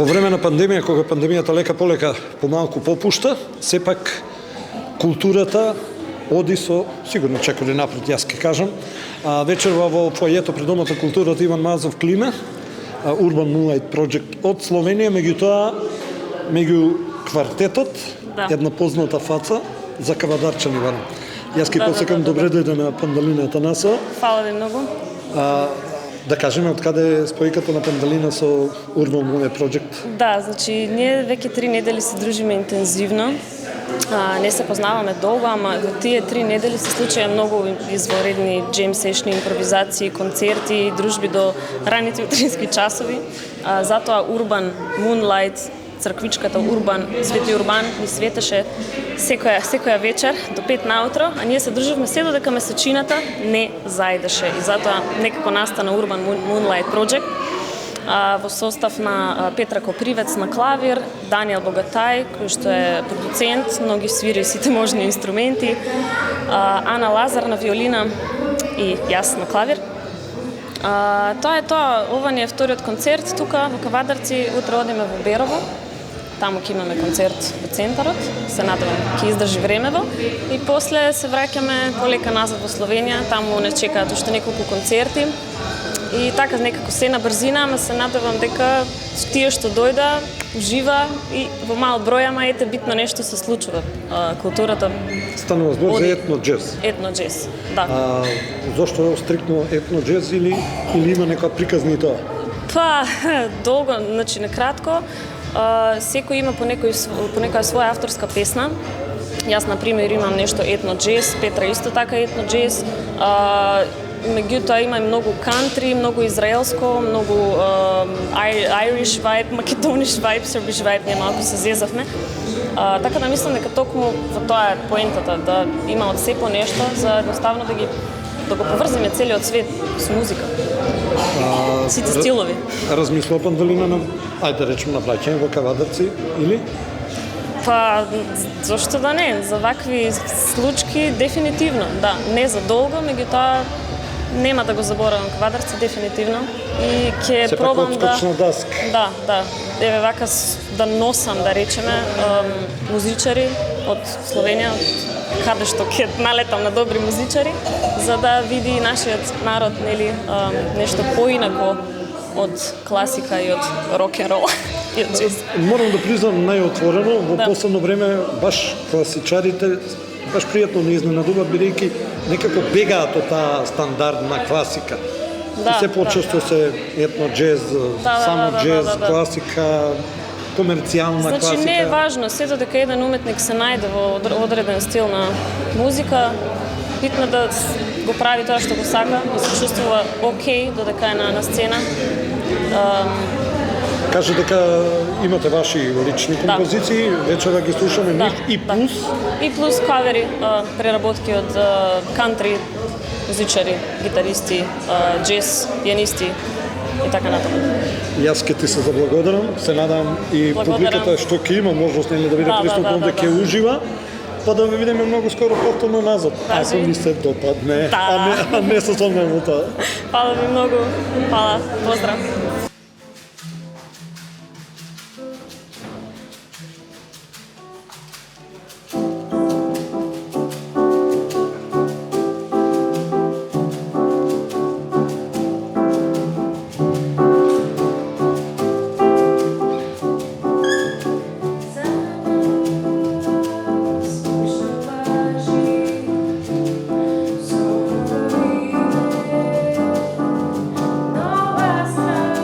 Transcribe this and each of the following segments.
Во време на пандемија, кога пандемијата лека полека помалку попушта, сепак културата оди со, сигурно чекори напред, јас ке кажам. Вечерва во фојето пред Домот на културата Иван Мазов Климе, Urban Moonlight Project од Словенија, меѓутоа, меѓу квартетот, една позната фаца за кавадарчани барем. Јас ке посекам добре дојде на Пандалина Атанасова. Фала ви многу. Да кажеме од каде е спојката на Пандалина со Urban Moonlight Project? Да, значи ние веќе 3 недели се дружиме интензивно. Не се познаваме долго, ама во тие 3 недели се случаја многу изворедни джем сешни, импровизации, концерти, дружби до раните утрински часови. Затоа Urban Moonlight, црквичката Урбан, Свети Урбан ни светеше секоја вечер до 5 наутро, а ние се дружевме се додека месечината не заидеше. И затоа некако настана Urban Moonlight Project во состав на Петра Копривец на клавир, Даниел Богатај, кој што е продуцент, многи свири сите можни инструменти, Ана Лазар на виолина и јас на клавир. Тоа е тоа, ова ни е вториот концерт тука во Кавадарци, утре одиме во Берово. Таму ќе имаме концерт во центарот, се надевам ќе издржи времево и после се враќаме полека назад во Словенија, таму не чекаат уште неколку концерти. И така некако се на брзина, ама се надевам дека тие што дојда, ужива и во мал број, ама ете битно нешто се случува. Културата станува збор за етно џез. Етно џез, да. Зошто стрикно етно џез или има некоја приказни тоа? Па, долго, значи накратко, секој има по некоја своја авторска песна. Јас, например, имам нешто етно џез, Петра исто така етно џез. Меѓутоа има и многу кантри, многу израелско, многу Irish vibe, Macedonish vibe, Serbish vibe, ние малку се зезавме. Така да мислам дека токму во тоа е поентата, да има од се по нешто, за едноставно да го поврземе целиот свет со музика. Сите стилови. Размислува Пандалина на, ајде да речем, на враќање во Кавадарци, или? Па, зошто да не? За вакви случаи дефинитивно, да. Не за долго, меѓутоа нема да го заборавам Кавадарци дефинитивно и ќе пробам да да, еве вака да носам, да речеме, музичари од Словенија, каде што ќе налетам на добри музичари, за да види нашиот народ, нели, нешто поинако од класика и од рок-н-рол. Морам да признам најотворено, во последно време баш класичарите баш пријатно не изненадуваат, бидејќи некако бегаат од таа стандардна класика. И се почесто се етно џез, само џез, класика, комерцијална класика. Значи не е важно, се додека еден уметник се најде во одреден стил на музика, битно да го прави тоа што го сака, да се чувствува окей додека е на сцена. Кажа дека имате ваши лични композиции, вечера ги слушаме нив и плюс? И плюс кавери, преработки од кантри музичари, гитаристи, џез, пианисти и така натаму. Јас ке ти се заблагодарам, се надам и публиката што ќе има можност нели да биде присутна да ќе ужива, па да ве видиме многу скоро повторно назад. Ако ви се допадне, а не се сомневам во тоа. Фала ви многу. Фала. Поздрав. No basta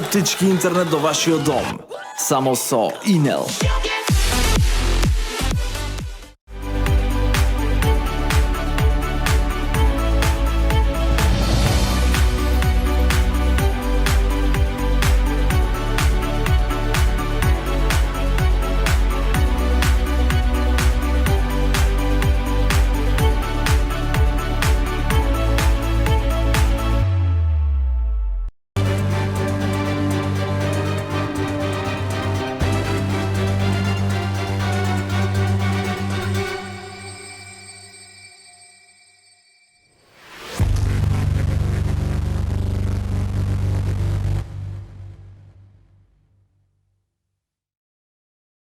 оптички интернет до вашиот дом. Само со Инел.